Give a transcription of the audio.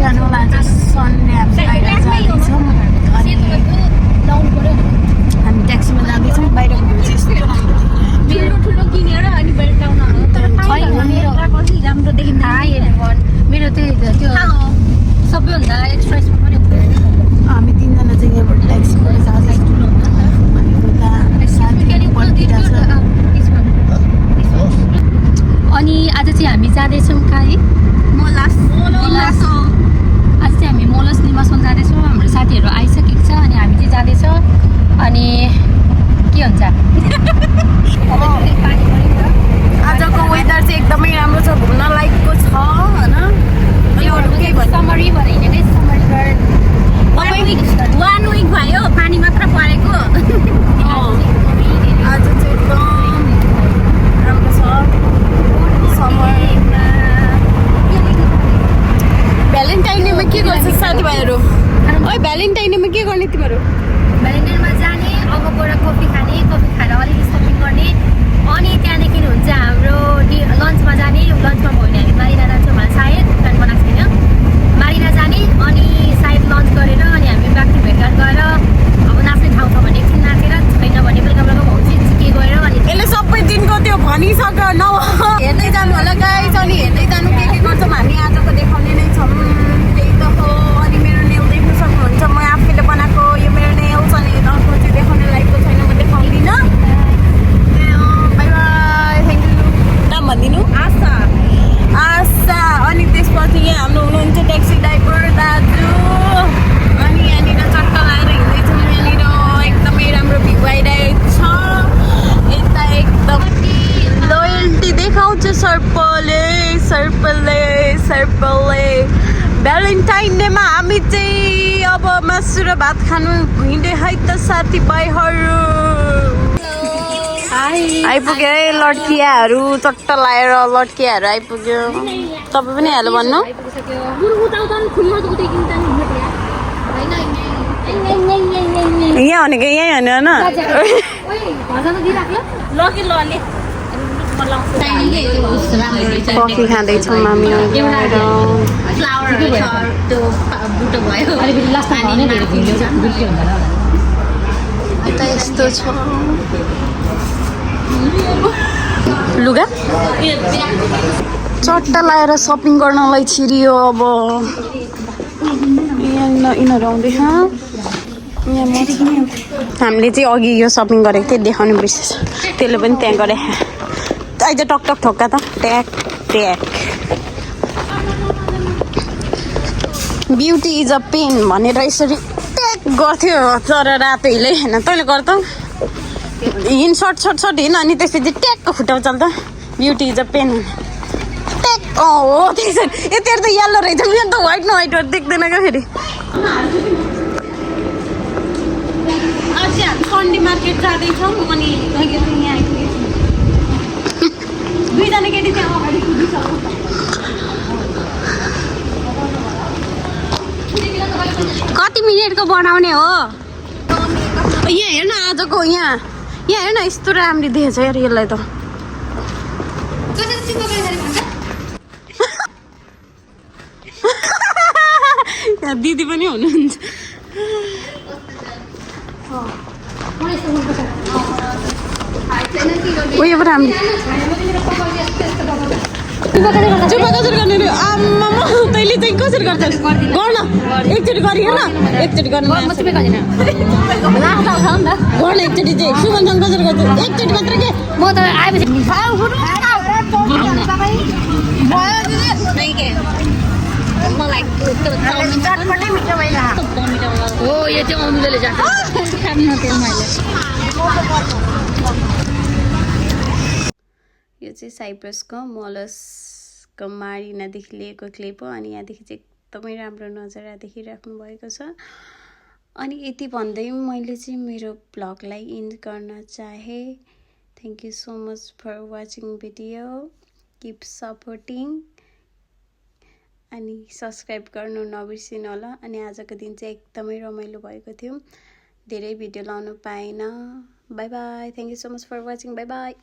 जानुलाई आज सन्डे हामी बाहिर जाँदैछौँ अनि हामी ट्याक्सीमा जाँदैछौँ बाहिरको भ्यू चाहिँ यस्तो राम्रो देखिन्छ मेरो त्यो सबैभन्दा एक्सप्रेसमा पनि हामी तिनजना चाहिँ यहाँबाट ट्याक्सीबाट जाँदैछौँ अनि उता साथीहरू पल्टिरहेको छ अनि आज चाहिँ हामी जाँदैछौँ कहाँ मोलास आज चाहिँ हामी मोलस निवासमा जाँदैछौँ हाम्रो साथीहरू आइसकेको छ अनि हामी चाहिँ जाँदैछौँ अनि के हुन्छ आजको वेदर चाहिँ एकदमै राम्रो छ घुम्न लायकको छ होइन समरी भनेर नै समरी 1 week भयो पानी मात्र परेको आज चाहिँ एकदम राम्रो छ भ्यालेन्टाइन डेमा के गर्छ साथीभाइहरू ओइ भ्यालेन्टाइन डेमा के गर्ने तिमीहरू भ्यालेन्टाइनमा जाने अगबाट कफी खाने कफी खाएर अलिकति सपिङ गर्ने अनि त्यहाँदेखि हुन्छ हाम्रो लन्चमा जाने लन्चमा भयो भने हामी बाहिर जान्छौँ होला सायद प्लान बनाएको छैन बाहिर जाने अनि सायद लन्च गरेर अनि हामी बाँकी भेटघाट गएर अब नाच्ने ठाउँ छ भने एकछिन नाचेर छैन भने बेलुका बेलुका भाउची के गएर अनि यसले सबै दिनको त्यो भनिसक्यो न हेर्दै जानु होला गाइस अनि हेर्दै जानु के गर्छौँ हामी आजको देखाउने नै छौँ त्यही त हो अनि मेरो नेल देख्न सक्नुहुन्छ म आफैले बनाएको यो मेरो नेल्स अनि अर्को चाहिँ देखाउने लायकको छैन म देखाउँदिनँ बाई बाई थ्याङ्क यू नाम भनिदिनु आशा आशा अनि त्यसपछि यहाँ हाम्रो हुनुहुन्छ ट्याक्सी ड्राइभर दाजु अनि यहाँनिर चट्टा लाएर हिँड्दैछौँ यहाँनिर एकदमै राम्रो भ्यू आइरहेको छ यता एकदम लोयल्टी देखाउँछ सर्पलले भ्यालेन्टाइन डेमा हामी चाहिँ अब मासु र भात खानु हिँड्दै है त साथीभाइहरू आइपुग्यो है लड्कियाहरू चट्ट लाएर लड्कियाहरू आइपुग्यो तपाईँ पनि हेलो भन्नु यहाँ भनेको यहीँ होइन कफी खाँदैछौँ हामी यता यस्तो छ लुगा चट्टा लाएर सपिङ गर्नलाई छिरियो अब यिनीहरू आउँदैछ हामीले चाहिँ अघि यो सपिङ गरेको थियौँ देखाउनु बिर्सेछ त्यसले पनि त्यहाँ गरे आइज टक टक ठोक्का त ट्याक ट्याक ब्युटी इज अ पेन भनेर यसरी ट्याक गर्थ्यो तर रातो हिले होइन तैँले गर्दा हिँड सर्ट हिँड अनि त्यसपछि ट्याकको खुट्टा चल्छ ब्युटी इज अ पेन ट्याक हो त्यसरी यतिहरू त यल्लो रहेछ मेरो त व्हाइट न व्हाइटहरू देख्दैन क्या फेरि सन्डे मार्केट जाँदैछौँ अनि यहाँ दुईजना केटी त्यहाँ अगाडि कुदिसक्नु कति मिनटको बनाउने हो यहाँ हेर्न आजको यहाँ हेर्न यस्तो राम्ररी देखेछ यार यसलाई त यहाँ दिदी पनि हुनुहुन्छ उयो राम्रो चुपा कसरी गर्ने आम्मा तैँले चाहिँ कसरी गर्छ गर्न एकचोटि गरिहेर न एकचोटि गर्नु गर्न एकचोटि चाहिँ सुमनसँग कसरी गर्छ एकचोटि मात्र के म त आएपछि हो यो चाहिँ अमिलोले जान्छ यो चाहिँ साइप्रसको मोलसको मारिनादेखि लिएको क्लिप हो अनि यहाँदेखि चाहिँ एकदमै राम्रो नजारा देखिराख्नु भएको छ अनि यति भन्दै मैले चाहिँ मेरो ब्लगलाई इन्ड गर्न चाहे thank you so much for watching video keep supporting अनि सब्सक्राइब गर्नु नबिर्सिनु होला अनि आजको दिन चाहिँ एकदमै रमाइलो भएको थियो धेरै भिडियो लाउन पाएन bye bye thank you so much for watching bye by